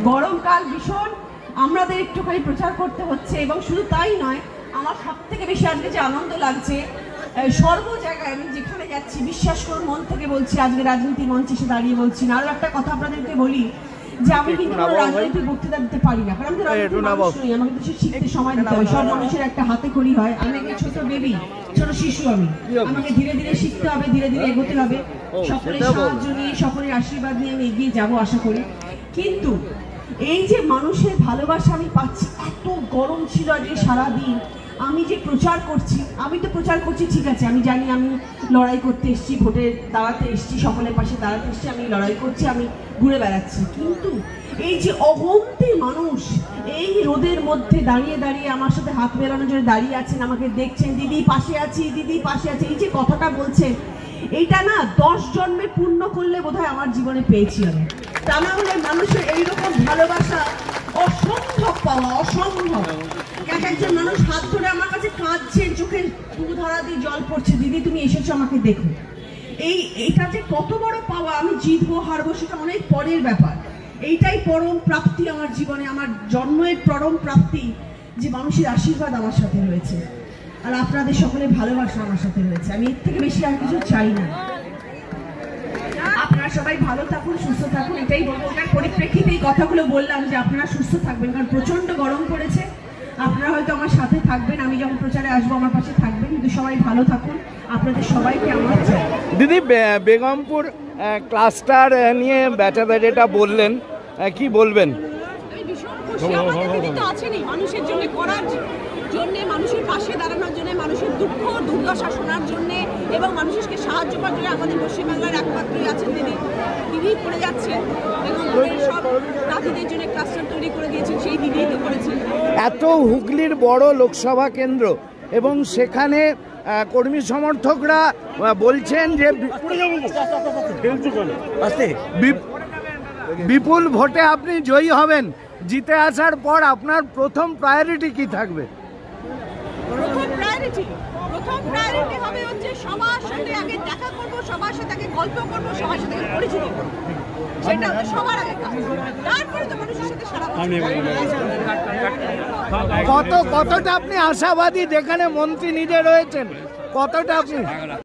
গরমকাল ভীষণ, আমাদের একটুখানি প্রচার করতে হচ্ছে। এবং শুধু তাই নয়, আমার সব থেকে বেশি আজকে যে আনন্দ লাগছে, সর্ব জায়গায় আমি যেখানে যাচ্ছি, বিশ্বাস করুন মন থেকে বলছি, আজকে রাজনীতি মঞ্চে এসে দাঁড়িয়ে বলছি না। আরো একটা কথা আপনাদেরকে বলি, যে আমি কিন্তু কোনো রাজনৈতিক বক্তৃতা দিতে পারি না, কারণ আমি তো রাজনীতির মানুষ নই। আমাকে তো শিখতে সময় দিতে হবে। সব মানুষের একটা হাতে খড়ি হয়, আমি একটা ছোট বেবি, ছোট শিশু। আমাকে ধীরে ধীরে শিখতে হবে, ধীরে ধীরে এগোতে হবে। সকলের সাহায্য নিয়ে, সকলের আশীর্বাদ নিয়ে আমি এগিয়ে যাবো আশা করি। কিন্তু এই যে মানুষের ভালোবাসা আমি পাচ্ছি, এত গরম ছিল আজকে সারাদিন। আমি যে প্রচার করছি, আমি তো প্রচার করছি ঠিক আছে, আমি জানি আমি লড়াই করতে এসেছি, ভোটে দাঁড়াতে এসেছি, সকলের পাশে দাঁড়াতে এসেছি, আমি লড়াই করছি, আমি ঘুরে বেড়াচ্ছি। কিন্তু এই যে অগন্তি মানুষ এই রোদের মধ্যে দাঁড়িয়ে দাঁড়িয়ে আমার সাথে হাত মেলানোর জন্য দাঁড়িয়ে আছেন, আমাকে দেখছেন, দিদি পাশে আছি, দিদি পাশে আছি, এই যে কথাটা বলছেন, এইটা না 10 জন্মে পূর্ণ করলে বোধহয় আমার জীবনে পেয়েছি আমি। তা না হলে মানুষের এইরকম ভালোবাসা অসম্ভব পাওয়া, অসম্ভব। একজন মানুষ হাত ধরে আমার কাছে কাঁদছেন, চোখের ধারা দিয়ে জল পড়ছে, দিদি তুমি এসেছো আমাকে দেখো। এইটা যে কত বড় পাওয়া, আমি জিতবো হারবো সেটা অনেক পরের ব্যাপার। এইটাই পরম প্রাপ্তি আমার জীবনে, আমার জন্মের পরম প্রাপ্তি, যে মানুষের আশীর্বাদ আমার সাথে রয়েছে, আর আপনাদের সকলের ভালোবাসা আমার সাথে রয়েছে। আমি এর থেকে বেশি আর কিছু চাই না। আপনারা সবাই ভালো থাকুন, সুস্থ থাকুন, এটাই বলবো। ওটার পরিপ্রেক্ষিতে এই কথাগুলো বললাম যে আপনারা সুস্থ থাকবেন, কারণ প্রচন্ড গরম পড়েছে। আপনারা হয়তো আমার সাথে থাকবেন, আমি যখন প্রচারে আসবো আমার পাশে থাকবেন, কিন্তু সবাই ভালো থাকুন। আপনাদের সবাইকে আমার চাই। দিদি, বেগমপুর ক্লাস্টার নিয়ে যেটা বললেন, কি বলবেন? আমি ভীষণ খুশি, আমাদের দিদি তো আছেনই মানুষের জন্য, করার জন্য, মানুষের পাশে দাঁড়ানোর জন্য, মানুষের দুঃখ দুর্দশা শোনার জন্য এবং মানুষকে সাহায্য করার জন্য আমাদের পশ্চিমবাংলার একমাত্রই আছেন দিদি। দিদি করে যাচ্ছেন এবং সব রাধিদের জন্য ক্লাস্টার তৈরি করে দিয়েছেন, সেই দিদিই তো করেছেন। এত হুগলির বড় লোকসভা কেন্দ্র এবং সেখানে কর্মী সমর্থকরা বলছেন যে বিপুল ভোটে আপনি জয়ী হবেন। জিতে আসার পর আপনার প্রথম প্রায়োরিটি কি থাকবে? প্রথম প্রায়োরিটি হবে হচ্ছে সবার সাথে আগে দেখা করবো, সবার সাথে আগে গল্প করবো, সবার সাথে পরিচিতি করবো, সেটা হচ্ছে সবার আগে কাজ। তারপরে তো মানুষের সাথে সারা কতটা আপনি আশাবাদী, যেখানে মন্ত্রী নিজে রয়েছেন, কতটা আপনি